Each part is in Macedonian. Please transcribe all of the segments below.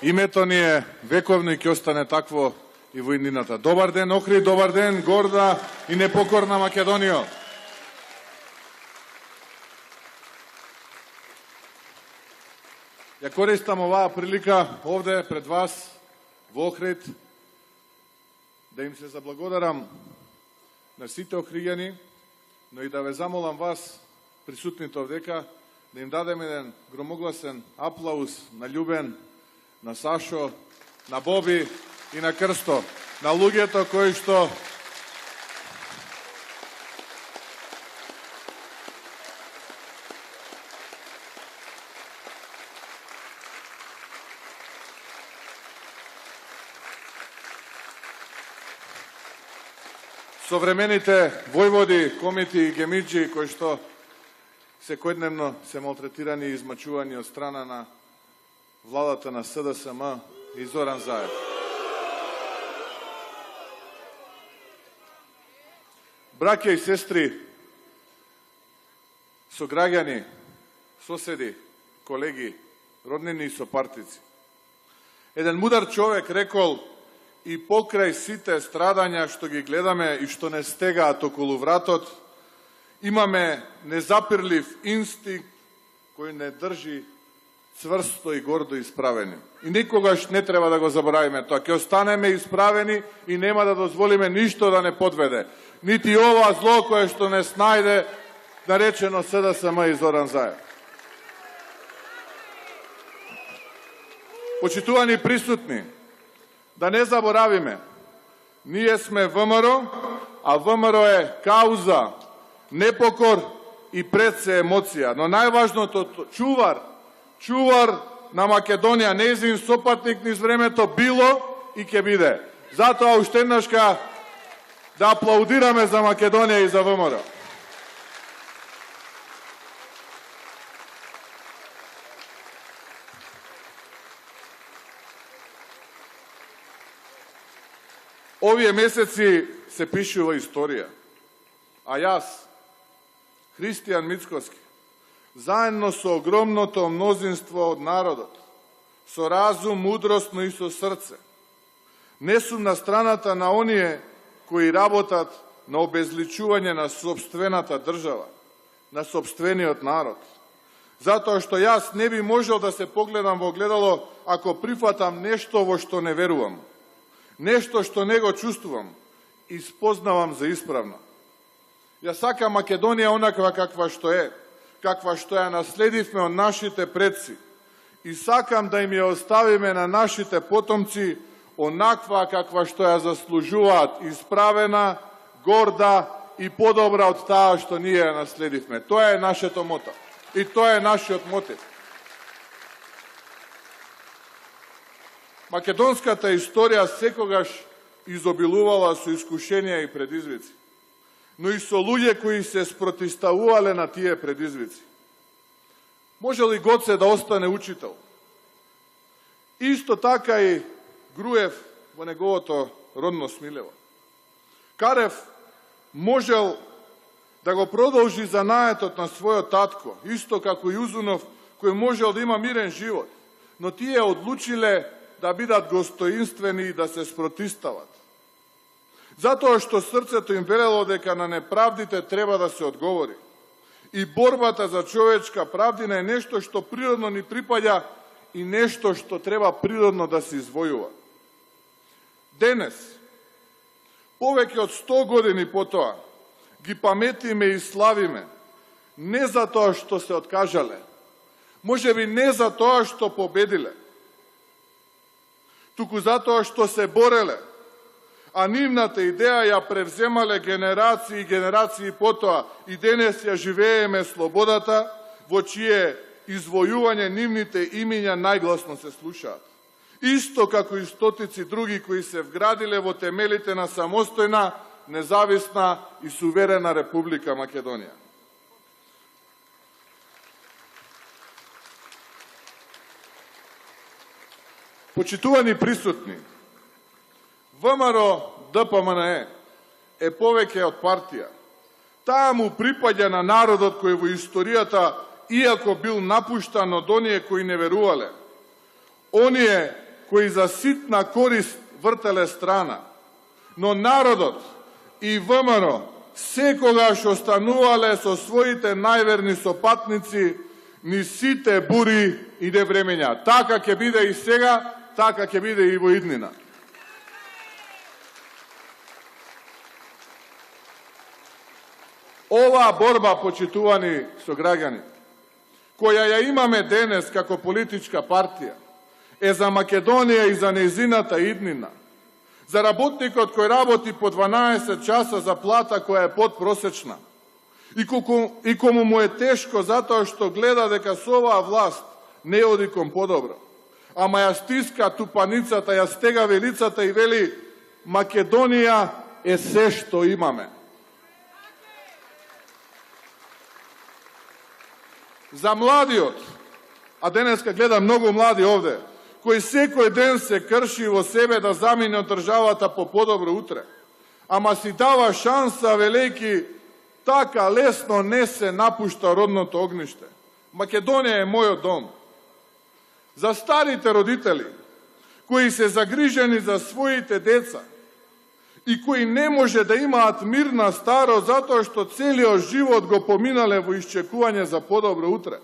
Името ни е вековно и ќе остане такво и во иднината. Добар ден, Охрид, добар ден, горда и непокорна Македонија. Ја користам оваа прилика овде пред вас во Охрид да им се заблагодарам на сите охриѓани, но и да ве замолам вас, присутните овдека, да им дадем еден громогласен аплауз на Љубен, на Сашо, на Боби и на Крсто, на луѓето кои што современите војводи, комити и гемиджи кои што секојдневно се малтретирани и измачувани од страна на владата на СДСМ и Зоран Заев. Браќа и сестри, сограѓани, соседи, колеги, роднини и сопартици. Еден мудар човек рекол: и покрај сите страдања што ги гледаме и што не стегаат околу вратот, имаме незапирлив инстинкт кој не држи цврсто и гордо исправени. И никогаш не треба да го заборавиме тоа. Ќе останеме исправени и нема да дозволиме ништо да не подведе. Нити ова зло кое што не снајде, наречено СДСМ и Зоран Заев. Почитувани присутни, да не заборавиме, ние сме ВМРО, а ВМРО е кауза, непокор и пред се емоција. Но најважното, чувар на Македонија, нејзин сопатник низ времето било и ќе биде. Затоа уште еднашка да аплаудираме за Македонија и за ВМРО. Овие месеци се пишува историја, а јас, Христијан Мицкоски, заедно со огромното мнозинство од народот, со разум, мудрост, но и со срце, не сум на страната на оние кои работат на обезличување на сопствената држава, на сопствениот народ. Затоа што јас не би можел да се погледам во огледало ако прифатам нешто во што не верувам, нешто што не го чувствувам и спознавам за исправно. Ја сакам Македонија онаква каква што ја наследивме од нашите предци, и сакам да им ја оставиме на нашите потомци онаква каква што ја заслужуваат, исправена, горда и подобра од таа што ние ја наследивме. Тоа е нашето мото и тоа е нашиот мотив. Македонската историја секогаш изобилувала со искушенија и предизвици, но и со луѓе кои се спротиставувале на тие предизвици. Може ли Гоце да остане учител? Исто така и Груев во неговото родно Смилево. Карев можел да го продолжи занаетот на својот татко, исто како и Узунов, кој можел да има мирен живот, но тие одлучиле да бидат гостоинствени и да се спротистават. Затоа што срцето им велело дека на неправдите треба да се одговори. И борбата за човечка правдина е нешто што природно ни припаѓа и нешто што треба природно да се извојува. Денес, повеќе од 100 години потоа, ги паметиме и славиме не за тоа што се откажале, можеби не за тоа што победиле, туку затоа што се бореле, а нивната идеја ја превземале генерации и генерации потоа, и денес ја живееме слободата, во чие извојување нивните имиња најгласно се слушаат. Исто како и стотици други кои се вградиле во темелите на самостојна, независна и суверена Република Македонија. Почитувани присутни, ВМРО ДПМНЕ е повеќе од партија. Таа му припаѓа на народот кој во историјата, иако бил напуштан од оние кои не верувале, оние кои за ситна корист вртеле страна. Но народот и ВМРО секогаш останувале со своите најверни сопатници низ сите бури и невремења. Така ќе биде и сега, така ќе биде и во иднина. Оваа борба, почитувани сограѓани, која ја имаме денес како политичка партија, е за Македонија и за нејзината иднина, за работникот кој работи по 12 часа за плата која е подпросечна, и кому му е тешко затоа што гледа дека со оваа власт не оди кон подобро, ама ја стиска тупаницата, ја стега велицата и вели Македонија е се што имаме. За младиот, а денеска гледам многу млади овде, кој секој ден се крши во себе да замине од државата по подобро утре, ама си дава шанса велејки така лесно не се напушта родното огниште. Македонија е мојот дом. За старите родители, кои се загрижени за своите деца и кои не може да имаат мирна старост затоа што целиот живот го поминале во исчекување за подобро утре,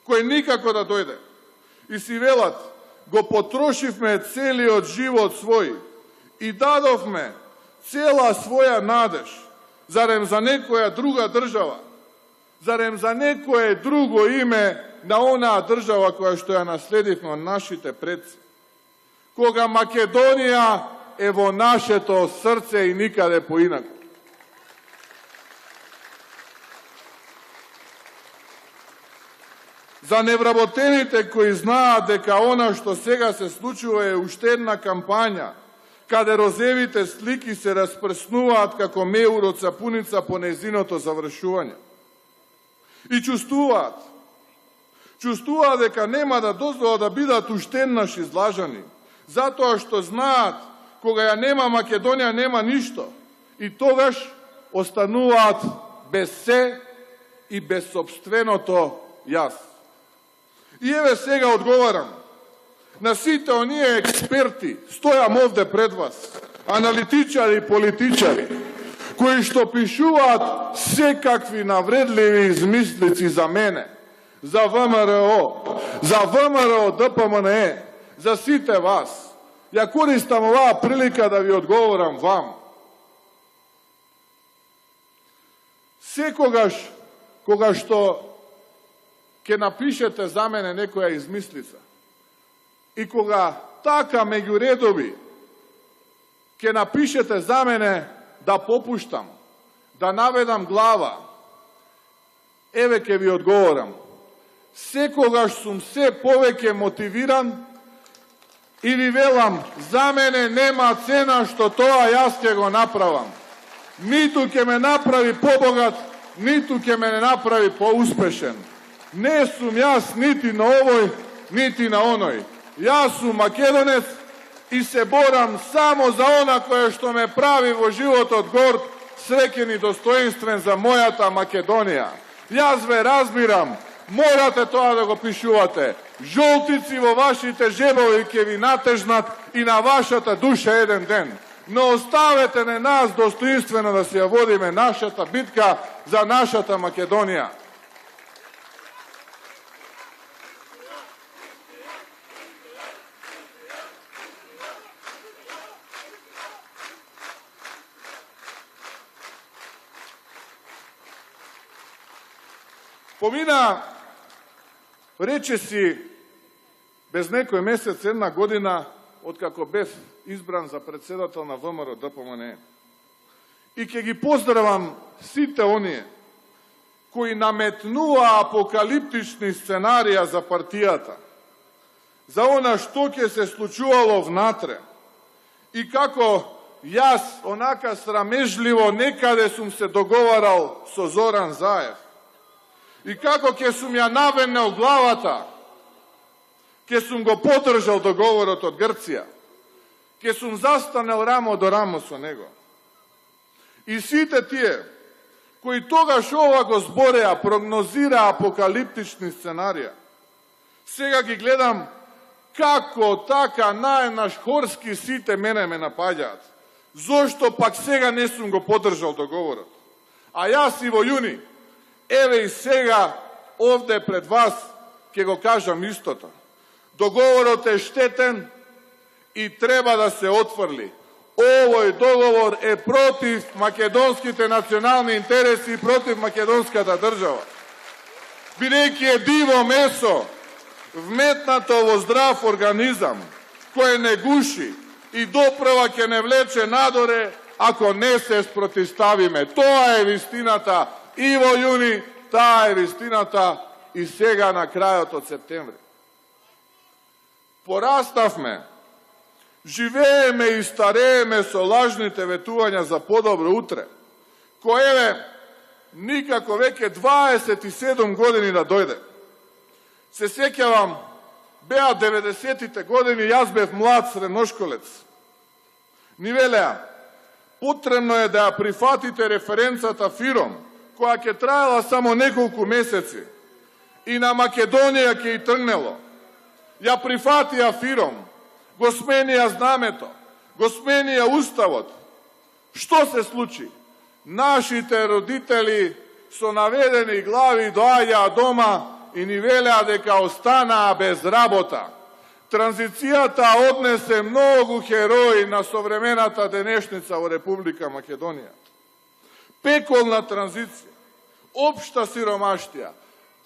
кој никако да дојде, и си велат, го потрошивме целиот живот свој и дадовме цела своја надеж, зарем за некоја друга држава, зарем за некое друго име на онаа држава која што ја наследивме од нашите предци. Кога Македонија е во нашето срце и никаде поинаку. За невработените кои знаат дека она што сега се случува е уште една кампања, каде розевите слики се распрснуваат како меур од сапуница по нејзиното завршување. И чувствуваат дека нема да дозволат да бидат уште еднаш излажани, затоа што знаат кога ја нема Македонија нема ништо, и тогаш остануваат без се и без собственото јас. И еве сега одговарам на сите оние експерти, стојам овде пред вас, аналитичари и политичари, кои што пишуваат секакви навредливи измислици за мене, за ВМРО, за ВМРО ДПМНЕ, за сите вас. Ја користам оваа прилика да ви одговорам вам. Секогаш, кога што ќе напишете за мене некоја измислица, и кога така меѓу редови ќе напишете за мене да попуштам, да наведам глава, еве ќе ви одговорам. Секогаш сум се повеќе мотивиран и ви велам, за мене нема цена што тоа јас ќе го направам. Ниту ќе ме направи побогат, ниту ќе ме направи поуспешен. Не сум јас нити на овој, нити на оној. Јас сум македонец и се борам само за она кое што ме прави во животот горд, среќен и достоинствен за мојата Македонија. Јас ве разбирам, морате тоа да го пишувате. Жолтици во вашите жебови ќе ви натежнат и на вашата душа еден ден. Но оставете на нас достоинствено да се ја водиме нашата битка за нашата Македонија. Помина, рече си, без некој месец, една година, откако бев избран за председател на ВМРО ДПМНЕ. И ќе ги поздравам сите оние кои наметнува апокалиптични сценарија за партијата, за она што ќе се случувало внатре и како јас, онака срамежливо, некаде сум се договарал со Зоран Заев. И како ќе сум ја навенел главата, ќе сум го подржал договорот од Грција, ќе сум застанел рамо до рамо со него. И сите тие, кои тогаш ова го збореа, прогнозира апокалиптични сценарија, сега ги гледам Како така најнаш хорски сите мене ме напаѓаат? Зошто пак сега не сум го поддржал договорот? А јас и во јуни, еве и сега овде пред вас ќе го кажам истото. Договорот е штетен и треба да се отфрли. Овој договор е против македонските национални интереси и против македонската држава. Бидејќи е диво месо, вметнато во здрав организам, кој не гуши и допрва ќе не влече надоре, ако не се спротивставиме. Тоа е вистината и во јуни, таа е вистината и сега на крајот од септември. Пораставме, живееме и старееме со лажните ветувања за подобро утре, кој еве никако веќе 27 години да дојде. Се сеќавам, беа 90-тите години, јас бев млад средношколец. Ни велеа, потребно е да ја прифатите референцата ФИРОМ, која ќе траела само неколку месеци, и на Македонија ќе и тргнело. Ја прифатија ФИРОМ, го сменија знамето, го сменија уставот. Што се случи? Нашите родители со наведени глави доаѓаа дома и ни велеа дека останаа без работа. Транзицијата однесе многу херои на современата денешница во Република Македонија. Пеколна транзиција, општа сиромаштија,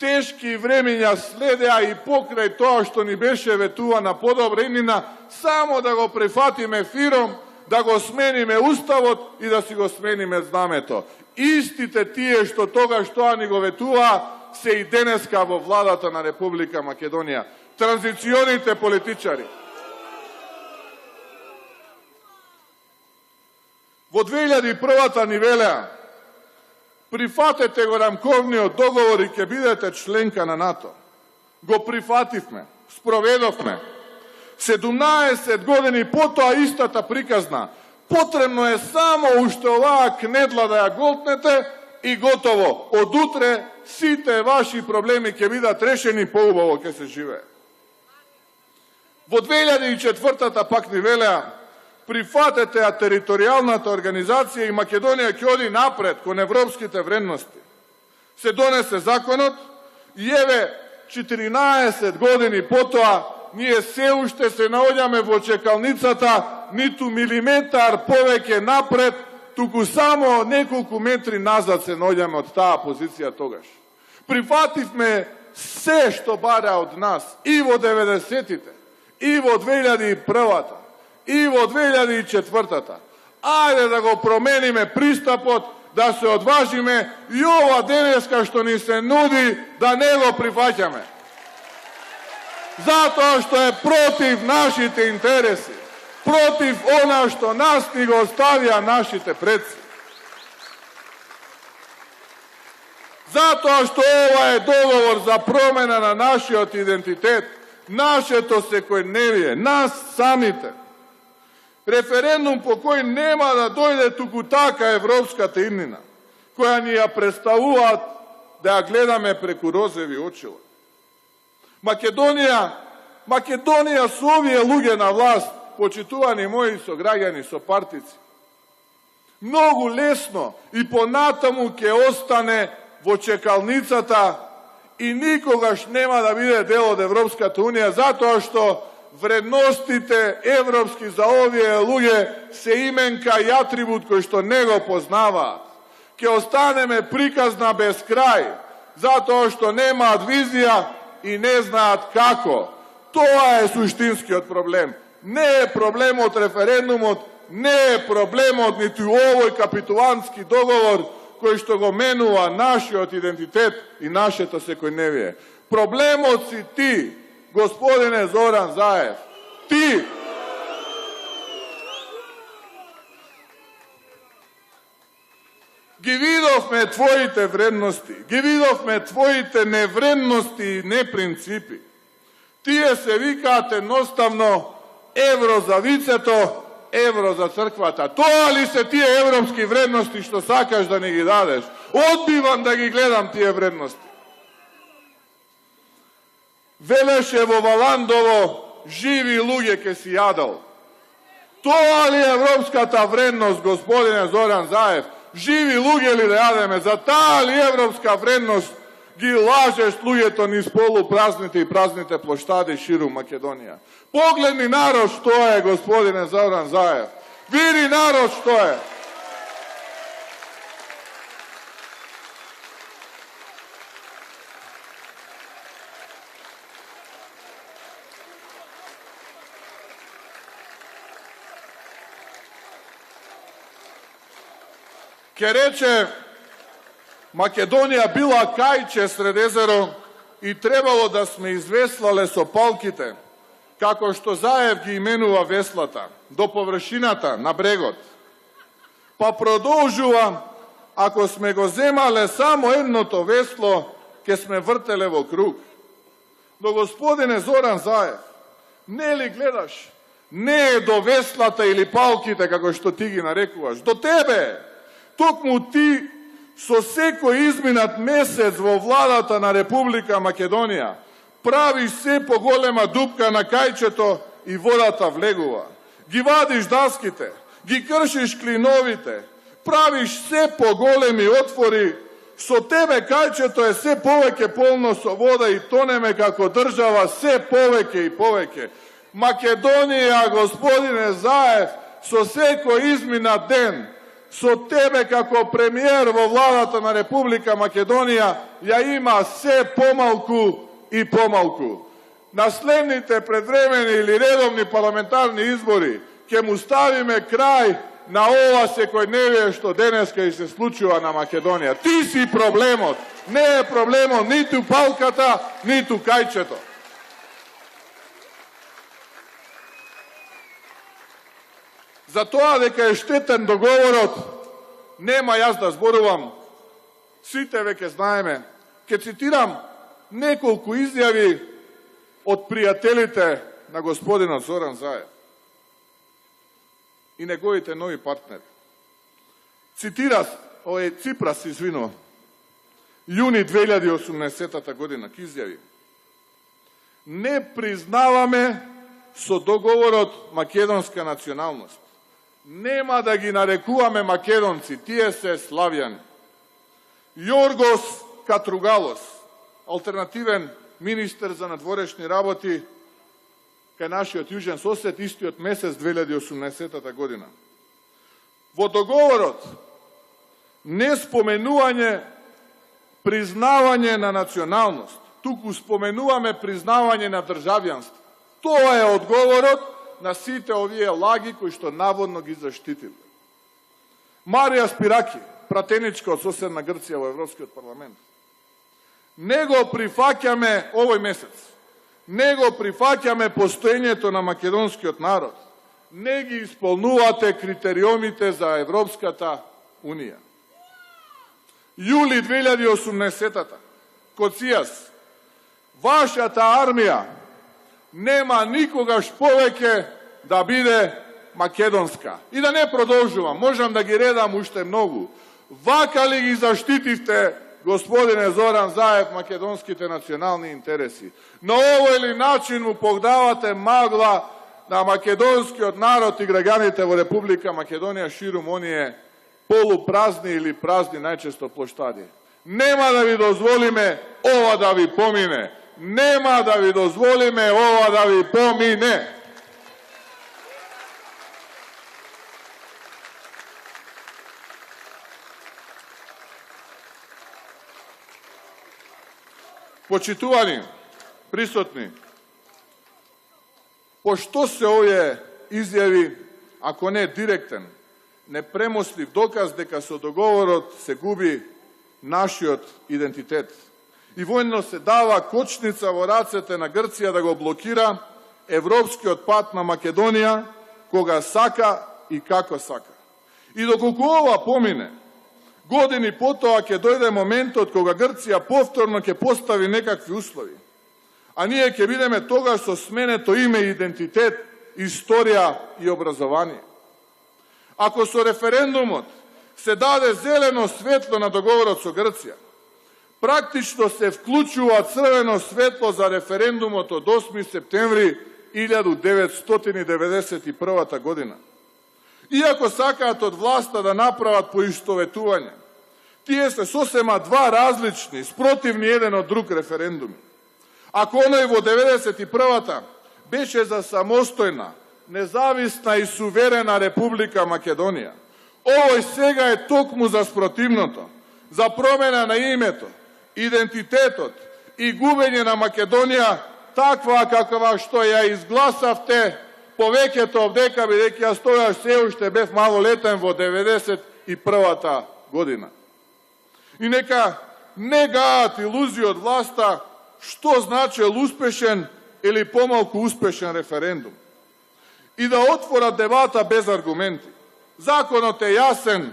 тешки времења следеа и покрај тоа што ни беше ветувана подобра иднина, само да го прифатиме ФИРОМ, да го смениме уставот и да си го смениме знамето. Истите тие што тогаш тоа ни го ветуваа, се и денеска во владата на Република Македонија. Транзиционите политичари. Во 2001-та ни велеа, прифатете го рамковниот договор и ќе бидете членка на НАТО. Го прифативме, спроведовме. 17 години потоа истата приказна. Потребно е само уште оваа кнедла да ја голтнете и готово. Од утре сите ваши проблеми ќе бидат решени, поубаво ќе се живее. Во 2004-та пак ни велеа, прифатете ја територијалната организација и Македонија ќе оди напред кон европските вредности. Се донесе законот и еве 14 години потоа ние се уште се наоѓаме во чекалницата, ниту милиметар повеќе напред, туку само неколку метри назад се наоѓаме од таа позиција тогаш. Прифативме се што бара од нас и во 90-тите, и во 2001-та, и во 2004-та. Ајде да го промениме пристапот, да се одважиме и ова денеска што ни се нуди да не го прифаќаме. Затоа што е против нашите интереси, против она што нас ни го оставија нашите предци. Затоа што ова е договор за промена на нашиот идентитет, нашето секојдневие, нас самите. Референдум по кој нема да дојде туку така европската иднина, која ни ја представуваат да ја гледаме преку розови очила. Македонија со овие луѓе на власт, почитувани мои сограѓани, со партици, многу лесно и понатаму ќе остане во чекалницата и никогаш нема да биде дел од Европската Унија, затоа што вредностите европски за овие луѓе се именка и атрибут кој што не го познаваат. Ќе останеме приказна без крај, затоа што немаат визија и не знаат како. Тоа е суштинскиот проблем. Не е проблемот референдумот, не е проблемот ниту овој капитулантски договор кој што го менува нашиот идентитет и нашето секојдневие. Проблемот си ти, господине Зоран Заев. Ти! Ги видовме твоите вредности, ги видовме твоите невредности и непринципи. Тие се викаат едноставно евро за вицето, евро за црквата. Тоа ли се тие европски вредности што сакаш да ни ги дадеш? Одбивам да ги гледам тие вредности. Велеше во Валандово živi ljude ke si jadal. To ali je evropskata vrednost, gospodine Zoran Zaev. Živi ljude li da jademe, za ta li evropska vrednost gi lažeš lujeto niz polu praznite i praznite ploštade širom Makedonija. Pogledni narod što je, gospodine Zoran Zaev. Vidi narod što je. Ke reče, Makedonija bila kajče sred jezero i trebalo da sme izveslale so palkite, kako što Zaev gi imenuva veslata, do površinata, na bregot. Pa produžuva, ako sme go zemale samo jedno to veslo, ke sme vrtele vo krug. No, gospodine Zoran Zaev, ne li gledaš, ne do veslata ili palkite, kako što ti gi narekuvaš, do tebe, tokmu ti so seko izminat mesec vo vladata na Republika Makedonija, praviš se po golema dupka na kajčeto i vodata vlegova. Gi vadiš daskite, gi kršiš klinovite, praviš se po golemi otvori, so tebe kajčeto je se poveke polno so voda i toneme kako država se poveke i poveke. Makedonija, gospodine Zaev, so seko izminat den, so tebe kako premijer vo vladata na Republika Makedonija ja ima se pomalku i pomalku. Naslednite predvremeni ili redovni parlamentarni izbori, ke mu stavime kraj na ova se koji ne vije što deneska i se slučuva na Makedonija. Ti si problemot, ne je problemot niti u palkata, niti u kajčeto. Zato, deka je štetan dogovorot, nema jaz da zboruvam, svi te veke znajeme, ke citiram nekoliko izjavi od prijateljite na gospodina Zoran Zaev i njegovite novi partneri. Citira, ovaj Cipras izvinuo, juni 2018 godina, k izjavi. Ne priznava me so dogovorot makedonska nacionalnost. Nema da gi narekuvame Makedonci, tije se Slavjani. Jorgos Katrugalos, alternativen minister za nadvorešni raboti, kaj naši od južen sosed, isti od mesec 2018 godina. Vo dogovorot ne spomenuvanje priznavanje na nacionalnost, tuku spomenuvame priznavanje na državljanstvo. To je odgovorot na site ovije lagi koji što navodno gi zaštitili. Marija Spiraki, pratenička od sosedna Grcija u Evropski parlament. Nego prihvaćame ovoj mesec, nego prihvaćame postojenje na makedonski od narod, negi ispolnuvate kriteriomite za Evropskata unija. Juli 2018. Kod Cijas, vaša ta armija nema nikoga špoveke da bide makedonska. I da ne produžuvam, možem da gi redam ušte mnogu. Vaka li gi zaštitite, gospodine Zoran Zaev, makedonskite nacionalni interesi. Na ovo ili način mu pogdavate magla da makedonski od narod i građanite u Republika Makedonija širom onije poluprazni ili prazni najčesto ploštadi. Nema da vi dozvolime ova da vi pomine. Nema da vi dozvolime ova da vi pomine. Počituvani, prisutni, pošto se ovje izjavi, ako ne direkten, nepremostljiv dokaz deka so dogovorot se gubi našiot identitet. I vojno se dava kočnica vo racete na Grcija da go blokira evropski otpad na Makedonija, koga saka i kako saka. I dok ova pomine, godini potom ke dojde moment od koga Grcija povtorno ke postavi nekakvi uslovi. A nije ke videme toga što smene to ime, identitet, istorija i obrazovanje. Ako so referendumot se dade zeleno svetlo na dogovorot so Grcija, praktično se vključuva crveno svetlo za referendumot od 8. septembri 1991 година. Иако сакаат од власта да направат поистоветување, тие се сосема два различни, спротивни еден од друг референдуми. Ако оној во 91-та беше за самостојна, независна и суверена Република Македонија, овој сега е токму за спротивното, за промена на името, идентитетот и губење на Македонија таква каква што ја изгласавте повеќето овдека, бидејќи јас тогаш се уште бев малолетен во 91-та година. И нека не гаат илузии од власта што значел успешен или помалку успешен референдум. И да отворат дебата без аргументи. Законот е јасен,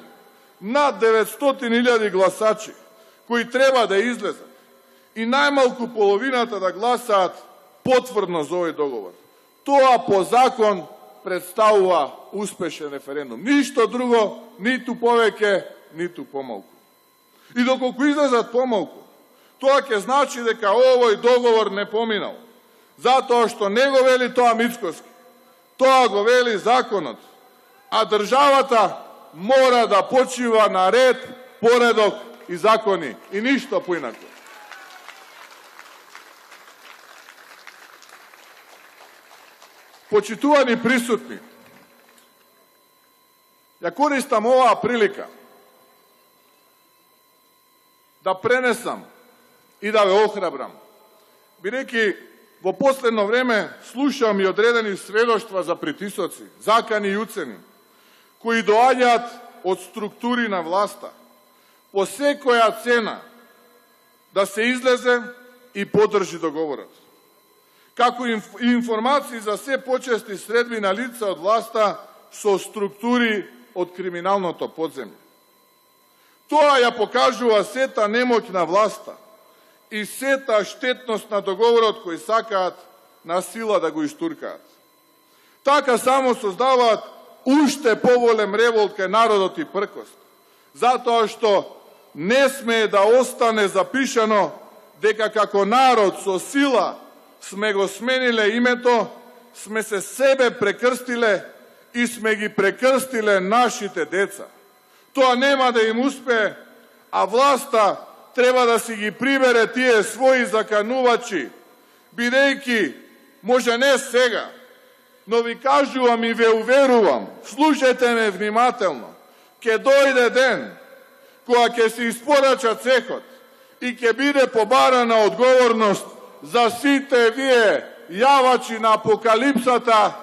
над 900.000 гласачи кои треба да излезат и најмалку половината да гласаат потврдно за овој договор. Тоа по закон представува успешен референдум. Ништо друго, ниту повеќе, ниту помалку. И доколку излезат помалку, тоа ќе значи дека овој договор не поминал. Затоа што не го вели тоа Мицкоски, тоа го вели законот, а државата мора да почива на ред, поредок и закони, и ништо поинаку. Почитувани присутни, ја користам оваа прилика да пренесам и да ве охрабрам, бидејќи во последно време слушам и одредени сведоштва за притисоци, закани и уцени, кои доаѓаат од структури на власта, по секоја цена да се излезе и подржи договорот. Како и информации за се почести средби на лица од власта со структури од криминалното подземје. Тоа ја покажува сета немоќ на власта и сета штетност на договорот кој сакаат на сила да го иштуркаат. Така само создаваат уште поволем револт кај народот и пркост, затоа што не смее да остане запишано дека како народ со сила сме го смениле името, сме се себе прекрстиле и сме ги прекрстиле нашите деца. Тоа нема да им успее, а власта треба да си ги прибере тие своји заканувачи, бидејќи, може не сега, но ви кажувам и ве уверувам, слушајте ме внимателно, ќе дојде ден кога ќе се испорача цехот и ќе биде побарана одговорност за сите вие јавачи на апокалипсата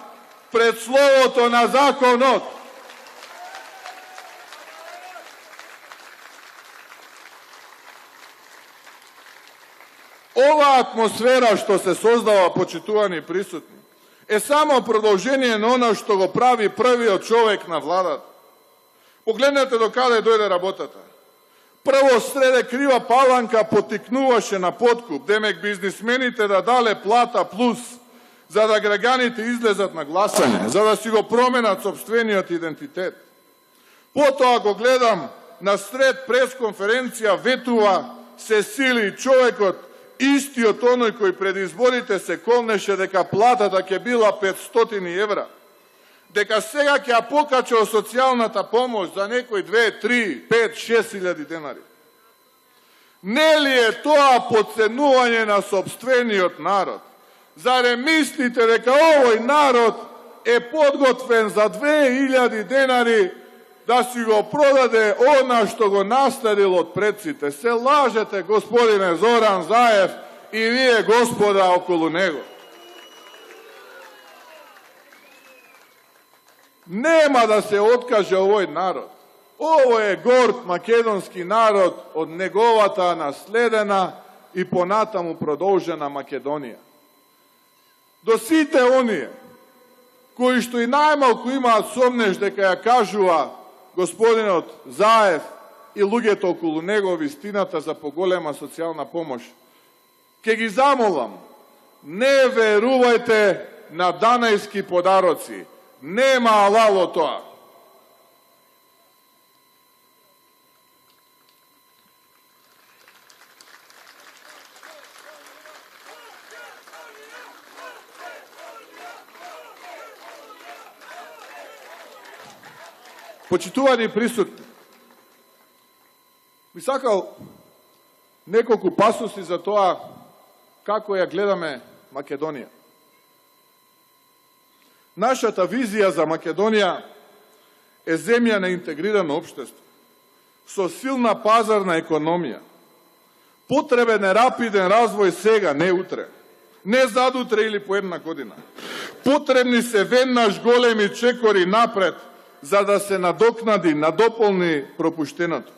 пред словото на законот. Ова атмосфера што се создава, почитувани присутни, е само продолжение на оно што го прави првиот човек на владата. Погледнете до каде дојде работата. Прво среде крива паланка потикнуваше на подкуп, демек бизнисмените да дале плата плюс, за да граѓаните излезат на гласање, за да си го променат собствениот идентитет. Потоа го гледам, на сред пресконференција ветува, се сили човекот, истиот оној кој пред изборите се колнеше дека платата ќе била 500 евра, дека сега ќе ја покача социјалната помош за некој 2, 3, 5, 6.000 денари. Не ли е тоа подценување на собствениот народ? Заре мислите дека овој народ е подготвен за 2.000 денари да си го продаде она што го наследил од предците? Се лажете, господине Зоран Заев, и вие, господа, околу него. Нема да се откаже овој народ. Ово е горд македонски народ од неговата наследена и понатаму продолжена Македонија. До сите оние кои што и најмалку имаат сомнеш дека ја кажува господинот Заев и луѓето околу него вистината за поголема социјална помош, ќе ги замолам, не верувајте на данајски подароци. Нема алало тоа. Почитувани присутни, би сакал неколку пасуси за тоа како ја гледаме Македонија. Нашата визија за Македонија е земја на интегрирано општество, со силна пазарна економија. Потребен е рапиден развој сега, не утре. Не задутре или по една година. Потребни се веднаш големи чекори напред, за да се надокнади, надополни пропуштеното.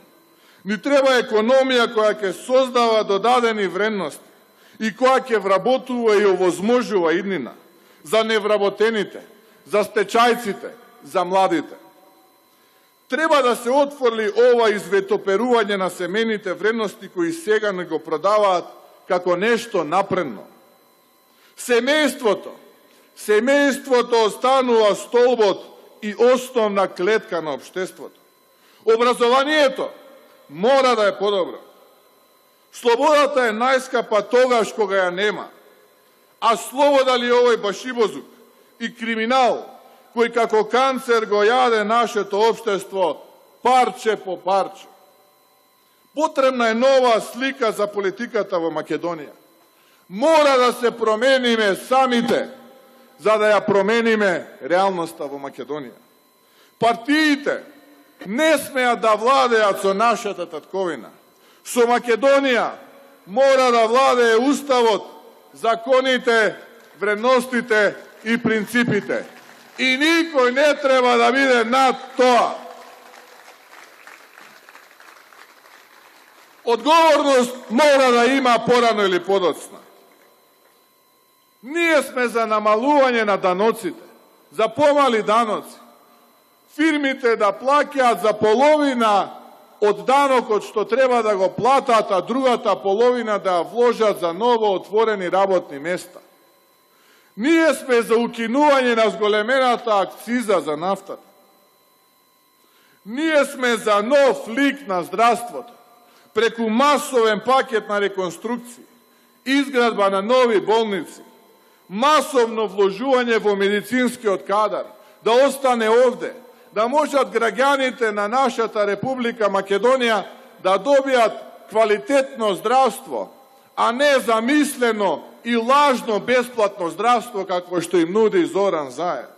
Ни треба економија која ќе создава додадени вредности и која ќе вработува и овозможува иднина за невработените, за стечајците, за младите. Треба да се отворли ова изветоперување на семените вредности кои сега не го продаваат како нешто напредно. Семејството останува столбот и основна клетка на општеството. Образованието мора да е подобро. Слободата е најскапа тогаш кога ја нема. А слобода ли овој башибозук и криминал, кој како канцер го јаде нашето општество парче по парче. Потребна е нова слика за политиката во Македонија. Мора да се промениме самите, за да ја промениме реалноста во Македонија. Партиите не смеат да владеат со нашата татковина. Со Македонија мора да владее уставот, законите, вредностите и принципите. И никој не треба да биде над тоа. Одговорност мора да има порано или подоцна. Ние сме за намалување на даноците, за помали даноци. Фирмите да плаќаат за половина од данокот што треба да го платат, а другата половина да ја вложат за ново отворени работни места. Ние сме за укинување на зголемената акциза за нафтата. Ние сме за нов лик на здравството, преку масовен пакет на реконструкција, изградба на нови болници, масовно вложување во медицинскиот кадар, да остане овде, да можат граѓаните на нашата Република Македонија да добијат квалитетно здравство, а не замислено и лажно бесплатно здравство како што им нуди Зоран Заев.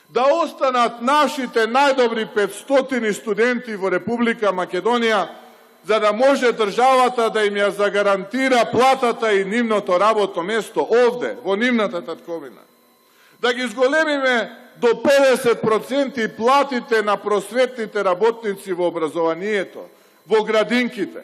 Да останат нашите најдобри 500 студенти во Република Македонија, за да може државата да им ја загарантира платата и нивното работно место овде, во нивната татковина. Да ги зголемиме до 50% платите на просветните работници во образованието, во градинките.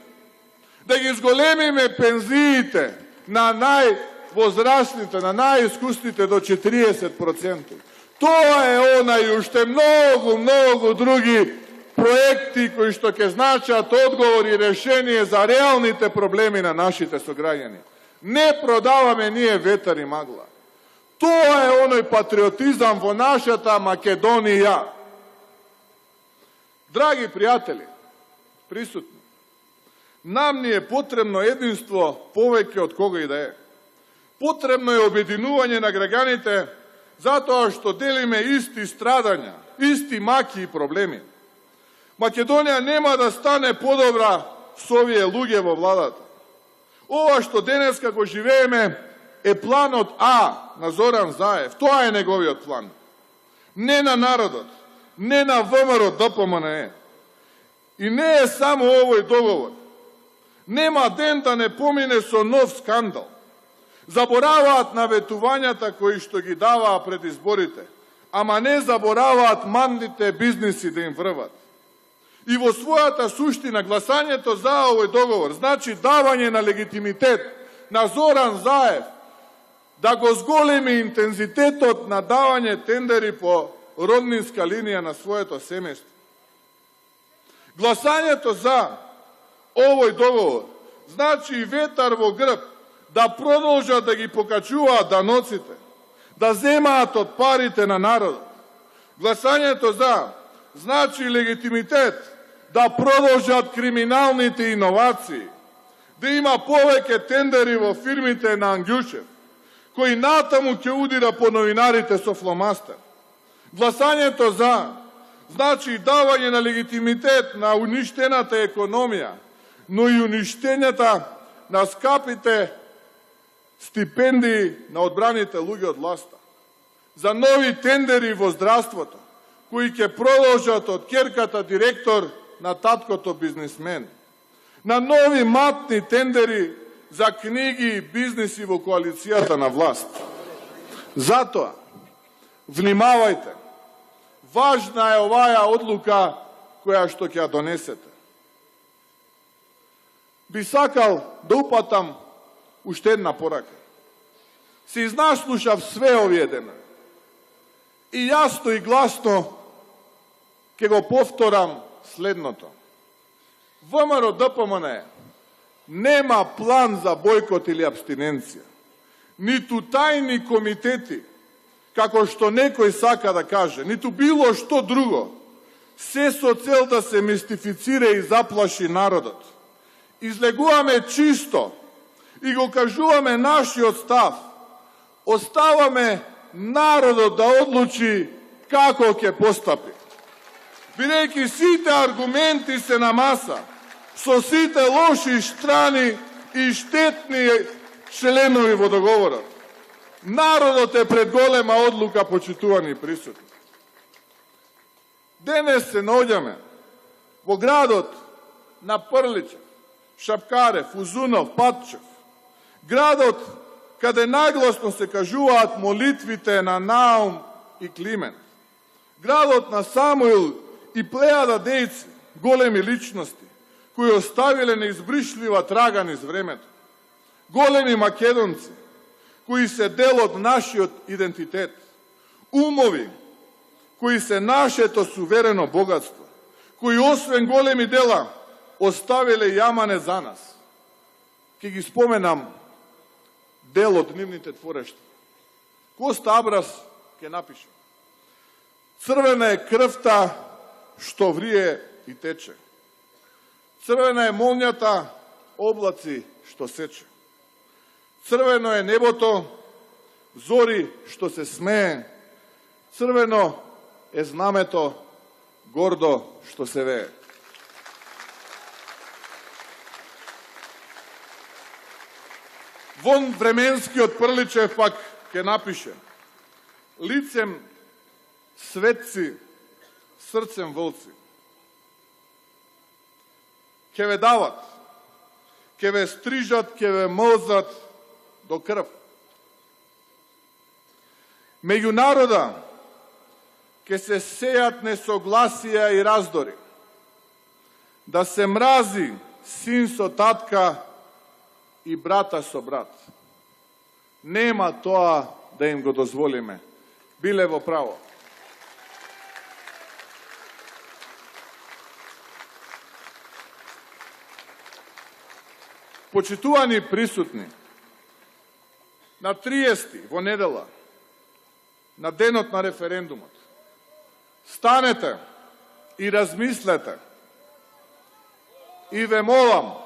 Да ги зголемиме пензиите на највозрастните, на најискусните до 40%. Тоа е онај и уште многу други проекти кои што ќе значат одговор и решение за реалните проблеми на нашите сограѓани. Не продаваме ние ветар и магла. Тоа е оној патриотизам во нашата Македонија. Драги пријатели, присутни, нам ни е потребно единство повеќе од кога и да е. Потребно е обединување на граѓаните затоа што делиме исти страдања, исти маки и проблеми. Македонија нема да стане подобра со овие луѓе во владата. Ова што денеска го живееме е планот А на Зоран Заев. Тоа е неговиот план. Не на народот, не на ВМРО ДПМНЕ. И не е само овој договор. Нема ден да не помине со нов скандал. Забораваат наветувањата кои што ги даваа пред изборите, ама не забораваат мандите бизниси да им врват. И во својата суштина гласањето за овој договор значи давање на легитимитет на Зоран Заев да го зголеми интензитетот на давање тендери по роднинска линија на своето семејство. Гласањето за овој договор значи и ветар во грб да продолжат да ги покачуваат даноците, да земаат од парите на народот. Гласањето за значи легитимитет да продолжат криминалните иновации, да има повеќе тендери во фирмите на Ангјушев, кој натаму ќе удира по новинарите со фломастер. Гласањето за значи давање на легитимитет на уништената економија, но и уништењата на скапите стипендии на одбраните луѓе од власта. За нови тендери во здравството, кои ќе продолжат од ќерката директор на таткото бизнисмен. На нови матни тендери за книги и бизниси во коалицијата на власт. Затоа, внимавајте, важна е оваа одлука која што ќе ја донесете. Би сакал да упатам уште една порака. Се изнаслушав све овие дена. И јасно и гласно ќе го повторам следното. ВМРО ДПМН нема план за бојкот или абстиненција, ниту тајни комитети, како што некој сака да каже, ниту било што друго, се со цел да се мистифицира и заплаши народот. Излегуваме чисто и го кажуваме нашиот став. Оставаме народот да одлучи како ќе постапи. Бидејќи сите аргументи се на маса, со сите лоши страни и штетни членови во договорот. Народот е пред голема одлука, почитувани присутни. Денес се наоѓаме во градот на Прличев, Шапкарев, Узунов, Патчев. Градот каде нагласно се кажуваат молитвите на Наум и Климент. Градот на Самуил и плејада дејци, големи личности, кои оставиле неизбришлива трага низ времето. Големи македонци, кои се дел од нашиот идентитет. Умови, кои се нашето суверено богатство, кои освен големи дела, оставиле јамане за нас. Ке ги споменам дел од нивните творештва. Коста Абрас ке напише: црвена е крвта што врие и тече. Црвена е молњата, облаци што сече. Црвено е небото, зори што се смее. Црвено е знамето, гордо што се вее. Вон временскиот Прличев пак ке напише: лицем светци, срцем волци. Ке ве дават, ке ве стрижат, ке ве мозат до крв. Меѓу народа ке се сејат несогласија и раздори, да се мрази син со татка и брата со брат. Нема тоа да им го дозволиме. Биле во право. Почитувани присутни, на 30 во недела, на денот на референдумот, станете и размислете и ве молам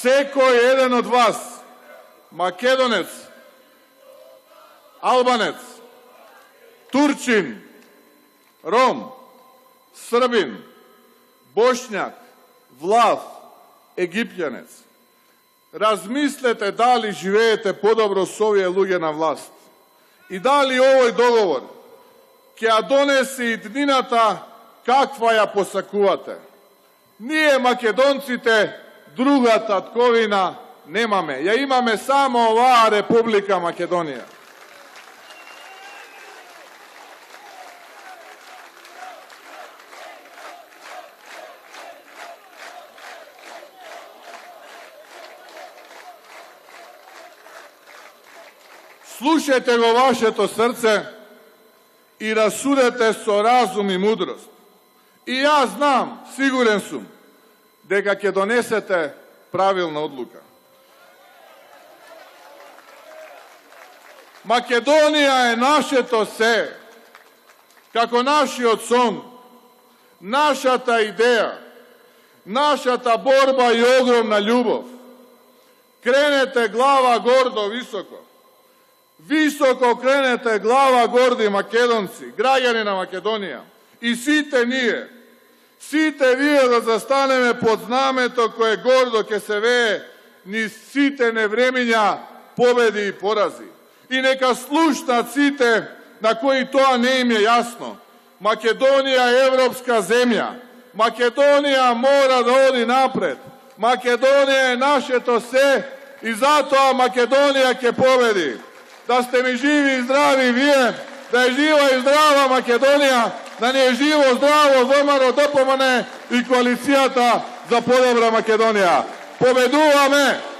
секој еден од вас, македонец, албанец, турчин, ром, србин, бошњак, влав, египтјанец, размислете дали живеете подобро со овие луѓе на власт и дали овој договор ќе ја донесе и днината каква ја посакувате. Ние, македонците, друга татковина немаме. Ја имаме само оваа Република Македонија. Слушајте го вашето срце и расудете со разум и мудрост. И јас знам, сигурен сум, дека ќе донесете правилна одлука. Македонija je naše to se, kako naši odson, naša ta ideja, naša ta borba i ogromna ljubav. Krenete glava gordo visoko. Visoko krenete glava gordi Makedonci, građanina Makedonija. I site nije. Site vije da zastaneme pod znameto koje gordo ke se veje, ni site ne vreminja pobedi i porazi. I neka slušna cite na koji to ne im je jasno. Makedonija je evropska zemlja. Makedonija mora da odi napred. Makedonija je naše to se i zato Makedonija ke pobedi. Da ste mi živi i zdravi vije, da je živa i zdrava Makedonija, da ni je živo zdravo zomaro dopomane i koalicijata za podobra Makedonija. Победуваме!